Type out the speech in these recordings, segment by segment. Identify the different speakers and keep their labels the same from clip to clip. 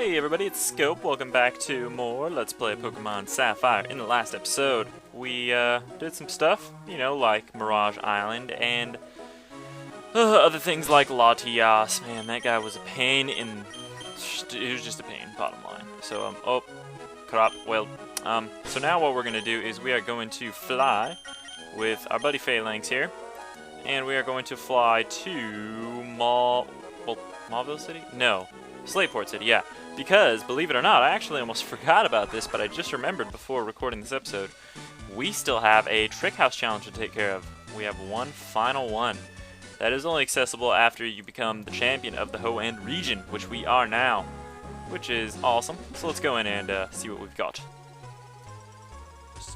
Speaker 1: Hey everybody, it's Scope. Welcome back to more Let's Play Pokemon Sapphire. In the last episode, we did some stuff, you know, like Mirage Island and other things like Latias. Man, that guy was a pain in... He was just a pain, bottom line. So, oh, crap, well, so now what we're going to do is we are going to fly with our buddy Phalanx here, and we are going to fly to Mauville City? No, SLATEPORT City, yeah. Because, believe it or not, I actually almost forgot about this, but I just remembered before recording this episode. We still have a Trick House challenge to take care of. We have one final one. That is only accessible after you become the champion of the Hoenn region, which we are now. Which is awesome. So let's go in and see what we've got.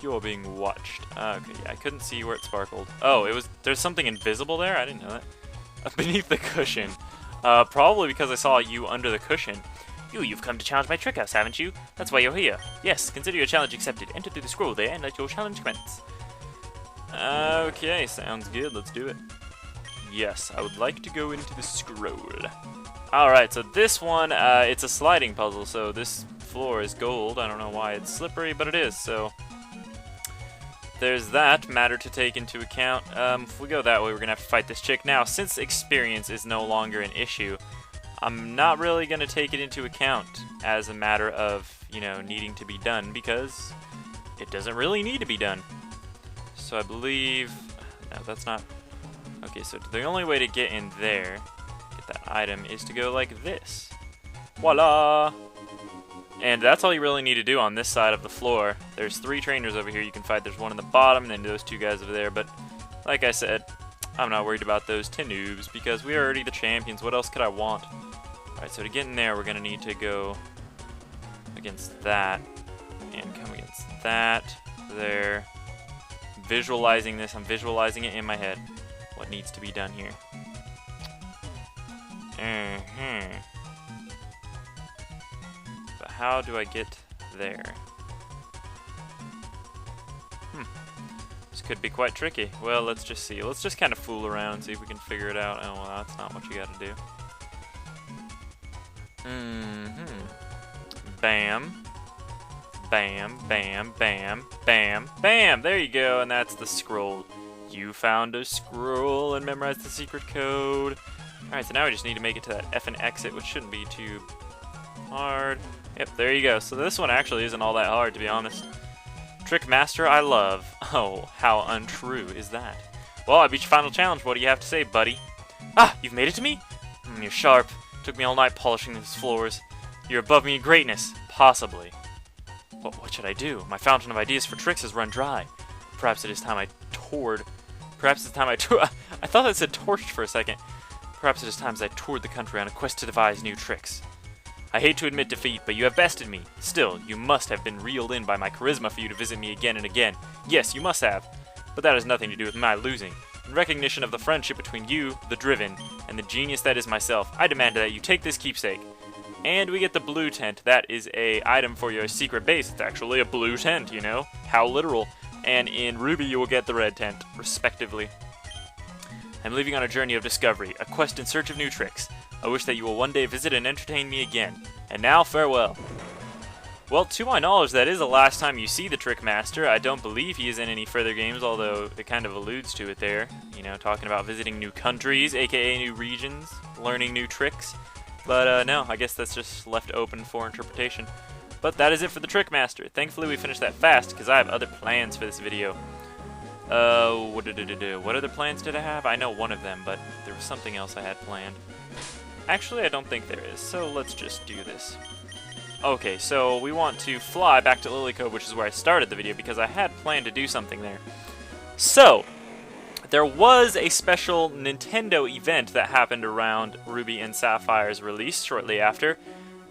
Speaker 1: You're being watched. Okay, yeah, I couldn't see where it sparkled. Oh, there's something invisible there? I didn't know that. Beneath the cushion. Probably because I saw you under the cushion. You've come to challenge my Trick House, haven't you? That's why you're here. Yes, consider your challenge accepted. Enter through the scroll there and let your challenge commence. Okay, sounds good. Let's do it. Yes, I would like to go into the scroll. Alright, so this one, it's a sliding puzzle, so this floor is gold. I don't know why it's slippery, but it is, so... There's that matter to take into account. If we go that way, we're going to have to fight this chick. Now, since experience is no longer an issue, I'm not really going to take it into account as a matter of, you know, needing to be done, because it doesn't really need to be done. So I believe... No, that's not... Okay, so the only way to get in there, get that item, is to go like this. Voila! And that's all you really need to do on this side of the floor. There's 3 trainers over here you can fight. There's one in the bottom, and then those 2 guys over there. But, like I said, I'm not worried about those 10 noobs, because we are already the champions. What else could I want? Alright, so to get in there, we're going to need to go against that, and come against that, there. Visualizing this, I'm visualizing it in my head. What needs to be done here. But how do I get there? This could be quite tricky. Well, let's just see. Let's just kind of fool around, see if we can figure it out. Oh, well, that's not what you got to do. Bam. Bam, bam, bam, bam, bam! There you go, and that's the scroll. You found a scroll and memorized the secret code. Alright, so now we just need to make it to that F and exit, which shouldn't be too hard. Yep, there you go. So this one actually isn't all that hard, to be honest. Trick Master, I love. Oh, how untrue is that? Well, I beat your final challenge. What do you have to say, buddy? Ah, you've made it to me? You're sharp. Took me all night polishing these floors. You're above me in greatness. Possibly. But what should I do? My fountain of ideas for tricks has run dry. Perhaps it is time I toured. Perhaps it's time I I thought that said torched for a second. Perhaps it is time I toured the country on a quest to devise new tricks. I hate to admit defeat, but you have bested me. Still, you must have been reeled in by my charisma for you to visit me again and again. Yes, you must have. But that has nothing to do with my losing. In recognition of the friendship between you, the Driven, and the genius that is myself, I demand that you take this keepsake. And we get the blue tent. That is a item for your secret base. It's actually a blue tent, you know? How literal. And in Ruby, you will get the red tent, respectively. I'm leaving on a journey of discovery, a quest in search of new tricks. I wish that you will one day visit and entertain me again. And now, farewell. Well, to my knowledge, that is the last time you see the Trick Master. I don't believe he is in any further games, although it kind of alludes to it there. You know, talking about visiting new countries, aka new regions, learning new tricks. But no, I guess that's just left open for interpretation. But that is it for the Trick Master. Thankfully, we finished that fast, because I have other plans for this video. What other plans did I have? I know one of them, but there was something else I had planned. Actually, I don't think there is, so let's just do this. Okay, so we want to fly back to LILYCOVE, which is where I started the video, because I had planned to do something there. So, there was a special Nintendo event that happened around Ruby and Sapphire's release shortly after,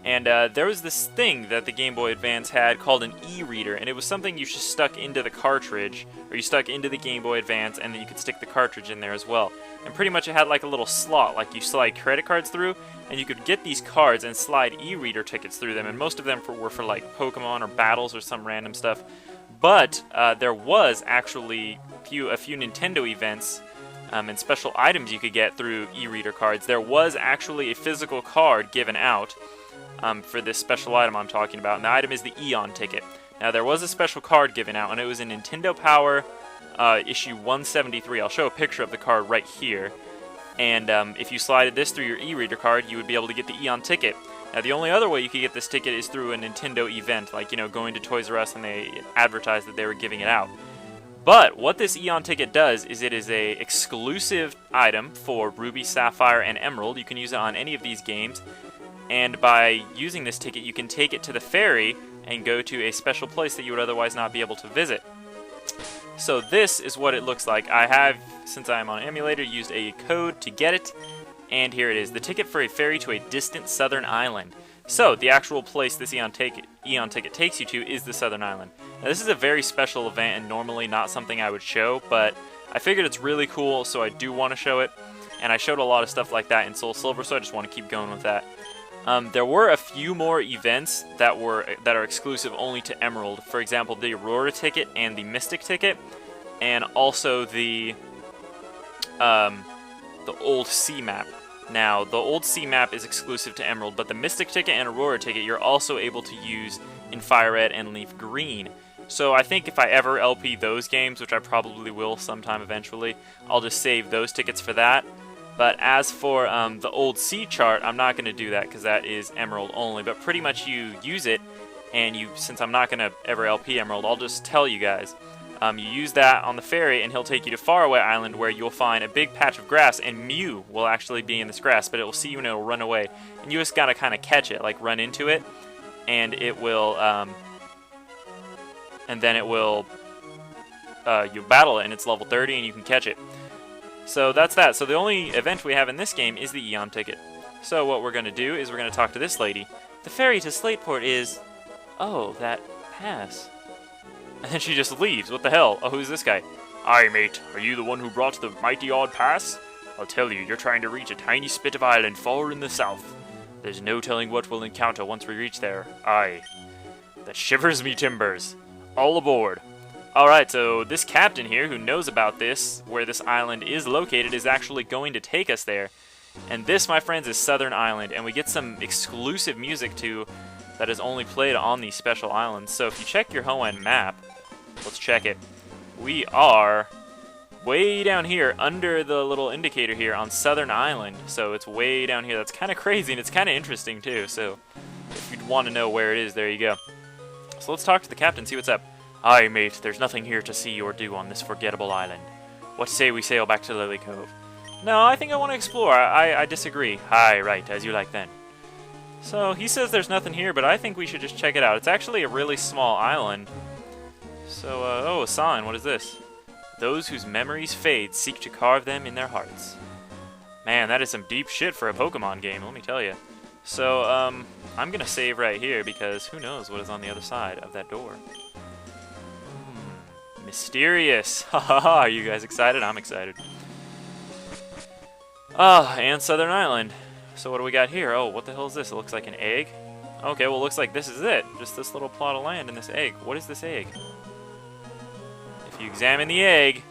Speaker 1: and there was this thing that the Game Boy Advance had called an e-reader, and it was something you just stuck into the cartridge, or you stuck into the Game Boy Advance, and then you could stick the cartridge in there as well. And pretty much it had like a little slot, like you slide credit cards through, and you could get these cards and slide e-reader tickets through them, and most of them were for like Pokemon or battles or some random stuff. But there was actually a few Nintendo events and special items you could get through e-reader cards. There was actually a physical card given out. for this special item I'm talking about, and the item is the Eon ticket. Now, there was a special card given out, and it was in Nintendo Power issue 173. I'll show a picture of the card right here. And if you slided this through your e-reader card, you would be able to get the Eon ticket. Now, the only other way you could get this ticket is through a Nintendo event, like, you know, going to Toys R Us and they advertised that they were giving it out. But what this Eon ticket does is it is a exclusive item for Ruby, Sapphire, and Emerald. You can use it on any of these games. And by using this ticket, you can take it to the ferry and go to a special place that you would otherwise not be able to visit. So this is what it looks like. I have, since I'm on emulator, used a code to get it. And here it is. The ticket for a ferry to a distant southern island. So, the actual place this Eon ticket takes you to is the southern island. Now, this is a very special event and normally not something I would show, but I figured it's really cool, so I do want to show it. And I showed a lot of stuff like that in Soul Silver, so I just want to keep going with that. There were a few more events that are exclusive only to Emerald. For example, the Aurora ticket and the Mystic ticket, and also the Old Sea map. Now, the Old Sea map is exclusive to Emerald, but the Mystic ticket and Aurora ticket you're also able to use in Fire Red and Leaf Green. So I think if I ever LP those games, which I probably will sometime eventually, I'll just save those tickets for that. But as for the Old Sea chart, I'm not going to do that because that is Emerald only. But pretty much you use it, and since I'm not going to ever LP Emerald, I'll just tell you guys. You use that on the ferry, and he'll take you to Faraway Island, where you'll find a big patch of grass, and Mew will actually be in this grass, but it will see you and it will run away. And you just gotta kind of catch it, like run into it, and it will, and then it will, you battle it, and it's level 30, and you can catch it. So that's that. So the only event we have in this game is the Eon ticket. So what we're gonna do is we're gonna talk to this lady. The ferry to Slateport is, oh, that pass. And then she just leaves. What the hell? Oh, who's this guy? Aye, mate. Are you the one who brought the mighty odd pass? I'll tell you, you're trying to reach a tiny spit of island far in the south. There's no telling what we'll encounter once we reach there. Aye. That shivers me timbers. All aboard. Alright, so this captain here who knows about this, where this island is located, is actually going to take us there. And this, my friends, is Southern Island, and we get some exclusive music too that is only played on these special islands. So if you check your Hoenn map, let's check it. We are way down here under the little indicator here on Southern Island. So it's way down here. That's kind of crazy, and it's kind of interesting too. So if you'd want to know where it is, there you go. So let's talk to the captain, see what's up. Aye, mate, there's nothing here to see or do on this forgettable island. What say we sail back to LILYCOVE? No, I think I want to explore. I disagree. Aye, right, as you like then. So he says there's nothing here, but I think we should just check it out. It's actually a really small island. So, oh, a sign. What is this? Those whose memories fade seek to carve them in their hearts. Man, that is some deep shit for a Pokemon game, let me tell you. So, I'm gonna save right here because who knows what is on the other side of that door. Mysterious. Haha, are you guys excited? I'm excited. Ah, and Southern Island. So what do we got here? Oh, what the hell is this? It looks like an egg. Okay, well, it looks like this is it. Just this little plot of land and this egg. What is this egg? If you examine the egg...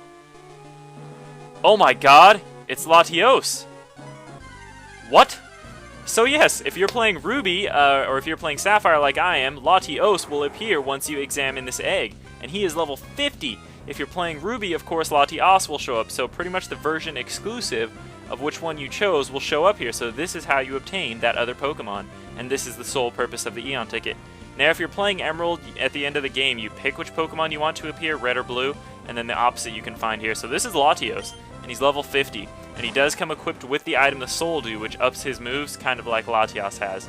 Speaker 1: Oh my god! It's Latios! What? So yes, if you're playing Ruby, or if you're playing Sapphire like I am, Latios will appear once you examine this egg. And he is level 50. If you're playing Ruby, of course, Latios will show up. So pretty much the version exclusive of which one you chose will show up here. So this is how you obtain that other Pokemon. And this is the sole purpose of the Eon ticket. Now if you're playing Emerald, at the end of the game, you pick which Pokemon you want to appear, red or blue, and then the opposite you can find here. So this is Latios, and he's level 50. And he does come equipped with the item the Soul Dew, which ups his moves, kind of like Latios has.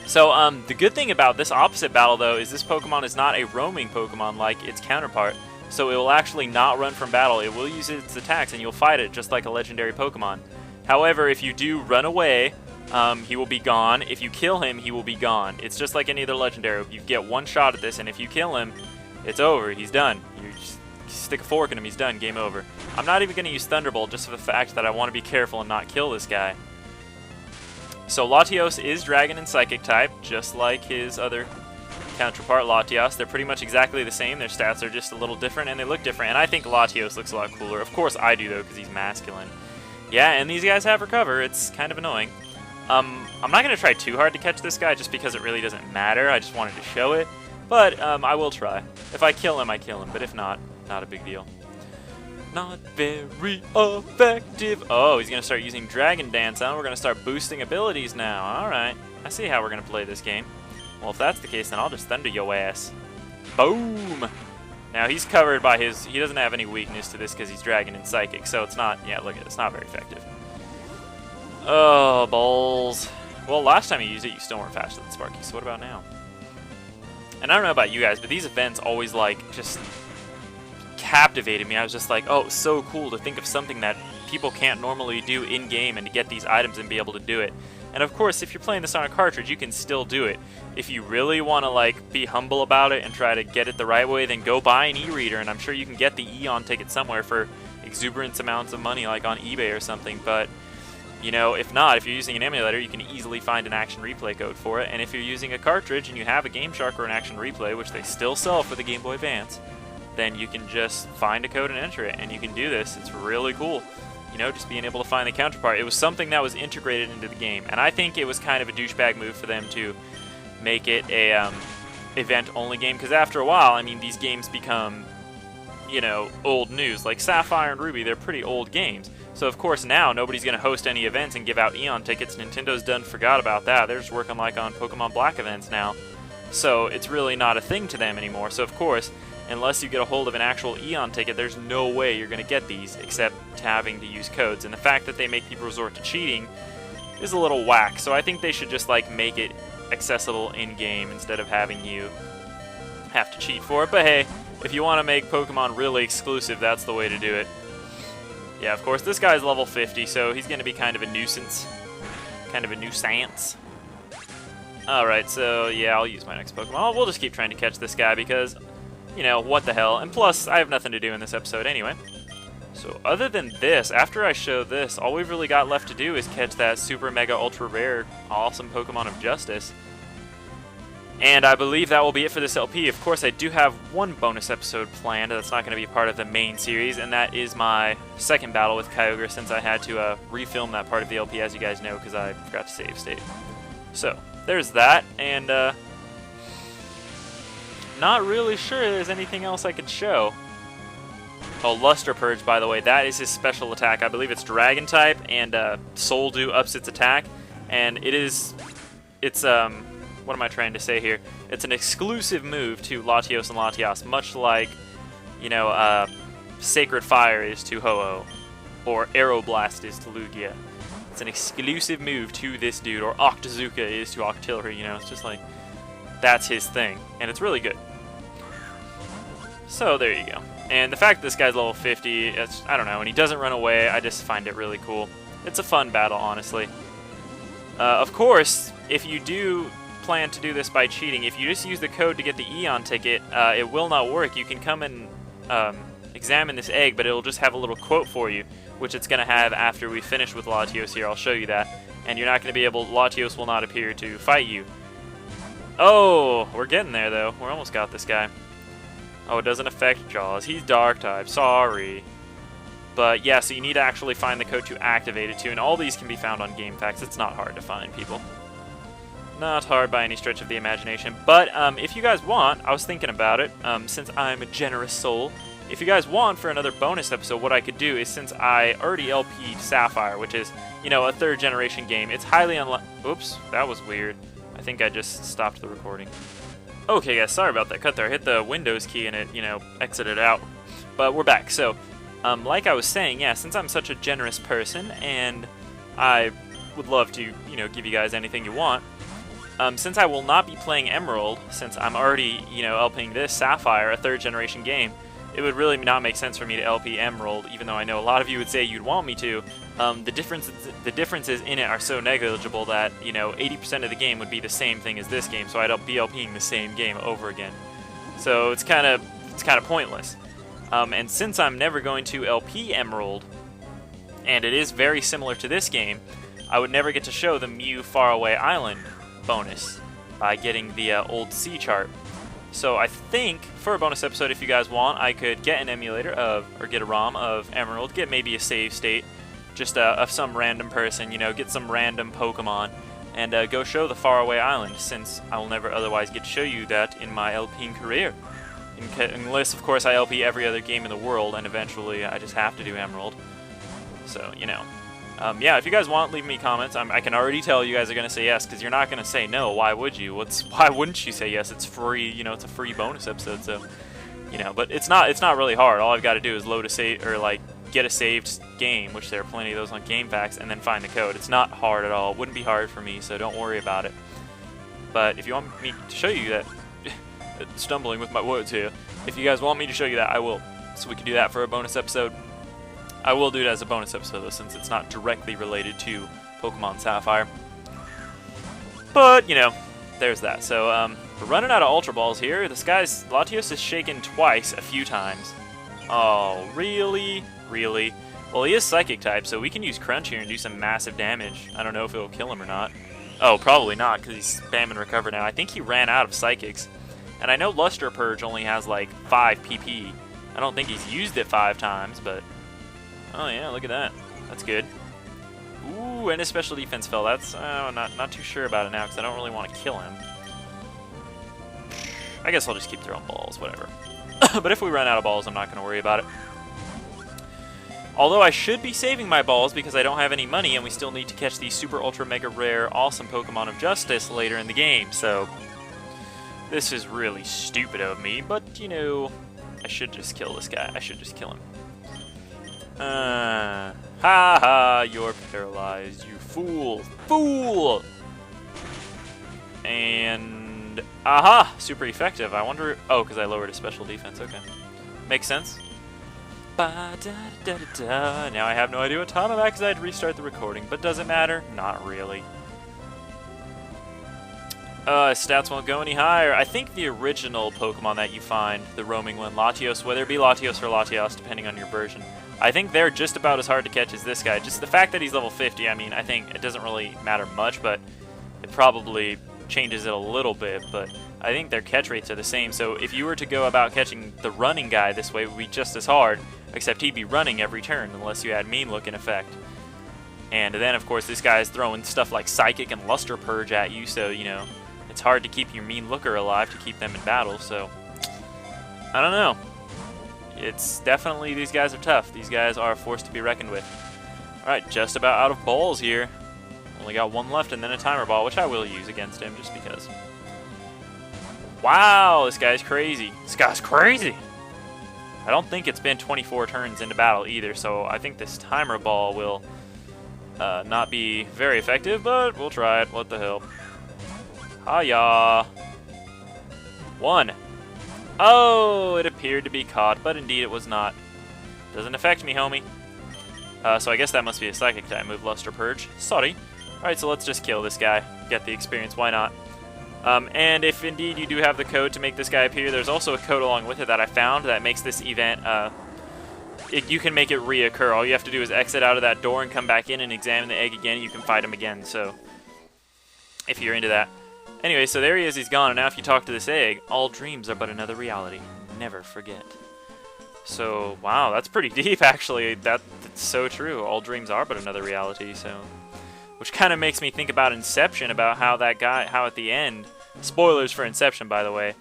Speaker 1: So the good thing about this opposite battle, though, is this Pokemon is not a roaming Pokemon like its counterpart. So it will actually not run from battle. It will use its attacks, and you'll fight it just like a legendary Pokemon. However, if you do run away, he will be gone. If you kill him, he will be gone. It's just like any other legendary. You get one shot at this, and if you kill him, it's over. He's done. You just stick a fork in him, he's done. Game over. I'm not even going to use Thunderbolt just for the fact that I want to be careful and not kill this guy. So Latios is Dragon and Psychic type, just like his other counterpart, Latias. They're pretty much exactly the same. Their stats are just a little different, and they look different. And I think Latios looks a lot cooler. Of course I do, though, because he's masculine. Yeah, and these guys have Recover. It's kind of annoying. I'm not going to try too hard to catch this guy just because it really doesn't matter. I just wanted to show it. But I will try. If I kill him, I kill him. But if not, not a big deal. Not very effective. Oh, he's going to start using Dragon Dance. We're going to start boosting abilities now. Alright. I see how we're going to play this game. Well, if that's the case, then I'll just thunder your ass. Boom! Now, he's covered by his... He doesn't have any weakness to this because he's Dragon and Psychic. So it's not... Yeah, look at it. It's not very effective. Oh, balls. Well, last time you used it, you still weren't faster than Sparky. So what about now? And I don't know about you guys, but these events always, like, just captivated me. I was just like, oh, it's so cool to think of something that people can't normally do in-game and to get these items and be able to do it. And of course, if you're playing this on a cartridge, you can still do it. If you really want to, like, be humble about it and try to get it the right way, then go buy an e-reader, and I'm sure you can get the Eon ticket somewhere for exuberant amounts of money, like on eBay or something. But, you know, if not, if you're using an emulator, you can easily find an action replay code for it. And if you're using a cartridge and you have a Game Shark or an action replay, which they still sell for the Game Boy Advance, then you can just find a code and enter it, and you can do this. It's really cool. You know, just being able to find the counterpart. It was something that was integrated into the game, and I think it was kind of a douchebag move for them to make it a event-only game, because after a while, I mean, these games become, you know, old news. Like Sapphire and Ruby, they're pretty old games. So, of course, now nobody's going to host any events and give out Eon tickets. Nintendo's done forgot about that. They're just working like on Pokemon Black events now. So, it's really not a thing to them anymore. So, of course, unless you get a hold of an actual Eon ticket, there's no way you're going to get these except having to use codes. And the fact that they make people resort to cheating is a little whack. So I think they should just, like, make it accessible in-game instead of having you have to cheat for it. But hey, if you want to make Pokemon really exclusive, that's the way to do it. Yeah, of course, this guy's level 50, so he's going to be kind of a nuisance. Kind of a nuisance. Alright, so yeah, I'll use my next Pokemon. We'll just keep trying to catch this guy because, you know, what the hell. And plus, I have nothing to do in this episode anyway. So other than this, after I show this, all we've really got left to do is catch that super mega ultra rare awesome Pokemon of Justice. And I believe that will be it for this LP. Of course, I do have one bonus episode planned that's not going to be part of the main series, and that is my second battle with Kyogre, since I had to refilm that part of the LP, as you guys know, because I forgot to save state. So, there's that, and not really sure there's anything else I could show. Oh, Luster Purge, by the way, that is his special attack. I believe it's Dragon type, and Soul Dew ups its attack, and it's what am I trying to say here? It's an exclusive move to Latios and Latias, much like, you know, Sacred Fire is to Ho-Oh, or Aeroblast is to Lugia. It's an exclusive move to this dude, or Octazooka is to Octillery, you know, it's just like, that's his thing, and it's really good. So, there you go. And the fact that this guy's level 50, it's, I don't know, and he doesn't run away, I just find it really cool. It's a fun battle, honestly. Of course, if you do plan to do this by cheating, if you just use the code to get the Eon ticket, it will not work. You can come and examine this egg, but it'll just have a little quote for you, which it's going to have after we finish with Latios here. I'll show you that. And you're not going to be able, Latios will not appear to fight you. Oh, we're getting there, though. We're almost got this guy. Oh, it doesn't affect Jaws. He's Dark type. Sorry. But yeah, so you need to actually find the code to activate it too, and all these can be found on GameFAQs. It's not hard to find, people. Not hard by any stretch of the imagination. But if you guys want, I was thinking about it, since I'm a generous soul, if you guys want for another bonus episode, what I could do is, since I already LP'd Sapphire, which is, you know, a third generation game, it's highly Oops, that was weird. I think I just stopped the recording. Okay guys, sorry about that cut there. I hit the Windows key and it, you know, exited out. But we're back. So, like I was saying, yeah, since I'm such a generous person and I would love to, you know, give you guys anything you want, since I will not be playing Emerald, since I'm already, you know, LPing this Sapphire, a third generation game, it would really not make sense for me to LP Emerald, even though I know a lot of you would say you'd want me to. The differences in it are so negligible that, you know, 80% of the game would be the same thing as this game, so I'd be LPing the same game over again. So it's kind of pointless. And since I'm never going to LP Emerald, and it is very similar to this game, I would never get to show the Mew Faraway Island bonus by getting the old C chart. So I think for a bonus episode, if you guys want, I could get an emulator of, or get a ROM of Emerald, get maybe a save state, just of some random person, you know, get some random Pokemon, and go show the faraway island, since I will never otherwise get to show you that in my LPing career. Unless, of course, I LP every other game in the world, and eventually I just have to do Emerald. So, you know. Yeah, if you guys want, leave me comments. I can already tell you guys are going to say yes, because you're not going to say no. Why would you? Why wouldn't you say yes? It's free, you know, it's a free bonus episode, so, you know. But it's not really hard. All I've got to do is load a save, or, like, get a saved game, which there are plenty of those on GameFAQs, and then find the code. It's not hard at all. It wouldn't be hard for me, so don't worry about it. But if you want me to show you that, stumbling with my words here, if you guys want me to show you that, I will. So we can do that for a bonus episode. I will do it as a bonus episode, though, since it's not directly related to Pokemon Sapphire. But, you know, there's that. So, we're running out of Ultra Balls here. This guy's Latios is shaken twice, a few times. Oh, really? Really? Well, he is Psychic type, so we can use Crunch here and do some massive damage. I don't know if it'll kill him or not. Oh, probably not, because he's spamming Recover now. I think he ran out of Psychics. And I know Luster Purge only has, like, 5 PP. I don't think he's used it 5 times, but... Oh, yeah, look at that. That's good. Ooh, and his special defense fell. That's... not too sure about it now, because I don't really want to kill him. I guess I'll just keep throwing balls, whatever. But if we run out of balls, I'm not going to worry about it. Although I should be saving my balls because I don't have any money, and we still need to catch the super ultra mega rare awesome Pokemon of Justice later in the game, so... This is really stupid of me, but, you know, I should just kill this guy. I should just kill him. Ha ha, you're paralyzed, you fool. Fool! And... Aha! Super effective. I wonder... Oh, because I lowered his special defense. Okay. Makes sense. Ba-da-da-da-da. Now I have no idea what time I'm at because I had to restart the recording, but does it matter? Not really. Stats won't go any higher. I think the original Pokemon that you find, the roaming one, Latios, whether it be Latios or Latios, depending on your version, I think they're just about as hard to catch as this guy. Just the fact that he's level 50, I mean, I think it doesn't really matter much, but it probably changes it a little bit, but I think their catch rates are the same. So if you were to go about catching the running guy this way, it would be just as hard, except he'd be running every turn unless you had mean look in effect. And then, of course, this guy's throwing stuff like Psychic and Luster Purge at you, so, you know, it's hard to keep your mean looker alive to keep them in battle, so I don't know. It's definitely, these guys are tough. These guys are a force to be reckoned with. Alright, just about out of balls here. Only got one left and then a timer ball, which I will use against him just because. Wow, this guy's crazy. This guy's crazy! I don't think it's been 24 turns into battle either, so I think this timer ball will not be very effective, but we'll try it. What the hell. Hiya! 1. Oh, it appeared to be caught, but indeed it was not. Doesn't affect me, homie. So I guess that must be a Psychic type move, Luster Purge. Sorry. Alright, so let's just kill this guy. Get the experience, why not? And if indeed you do have the code to make this guy appear, there's also a code along with it that I found that makes this event, you can make it reoccur. All you have to do is exit out of that door and come back in and examine the egg again. You can fight him again, so if you're into that. Anyway, so there he is, he's gone, and now if you talk to this egg, all dreams are but another reality. Never forget. So, wow, that's pretty deep, actually. That's so true. All dreams are but another reality, so... Which kind of makes me think about Inception, about how that guy, how at the end... Spoilers for Inception, by the way.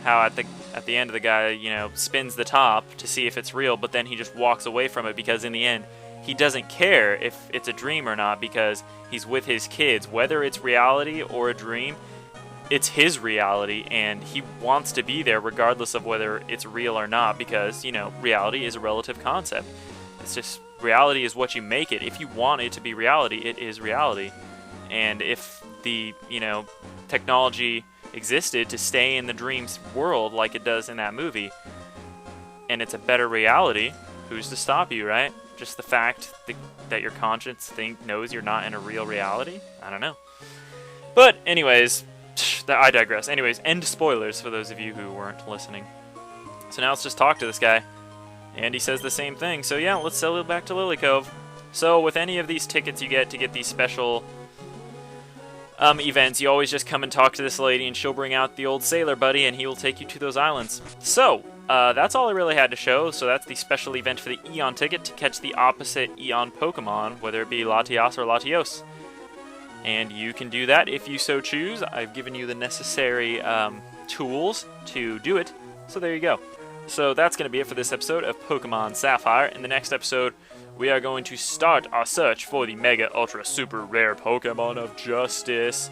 Speaker 1: How at the end of the guy, you know, spins the top to see if it's real, but then he just walks away from it because in the end, he doesn't care if it's a dream or not because he's with his kids. Whether it's reality or a dream, it's his reality, and he wants to be there regardless of whether it's real or not because, you know, reality is a relative concept. It's just, reality is what you make it. If you want it to be reality, it is reality. And if the, you know, technology existed to stay in the dream's world like it does in that movie, and it's a better reality, who's to stop you, right? Just the fact that your conscience knows you're not in a real reality? I don't know. But anyways... I digress. Anyways, end spoilers for those of you who weren't listening. So now let's just talk to this guy. And he says the same thing. So yeah, let's sell it back to LILYCOVE. So with any of these tickets you get to get these special events, you always just come and talk to this lady and she'll bring out the old sailor buddy and he will take you to those islands. So, that's all I really had to show. So that's the special event for the Eon ticket to catch the opposite Eon Pokemon, whether it be Latias or Latios. And you can do that if you so choose. I've given you the necessary tools to do it, so there you go. So that's going to be it for this episode of Pokemon Sapphire. In the next episode, we are going to start our search for the Mega Ultra Super Rare Pokemon of Justice.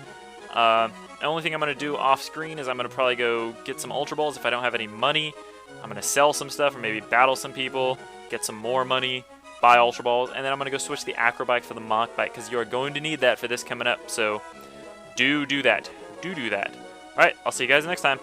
Speaker 1: The only thing I'm going to do off screen is I'm going to probably go get some Ultra Balls if I don't have any money. I'm going to sell some stuff or maybe battle some people, get some more money, buy Ultra Balls, and then I'm going to go switch the Acrobike for the Mach Bite because you are going to need that for this coming up. So do that. Do that. Alright, I'll see you guys next time.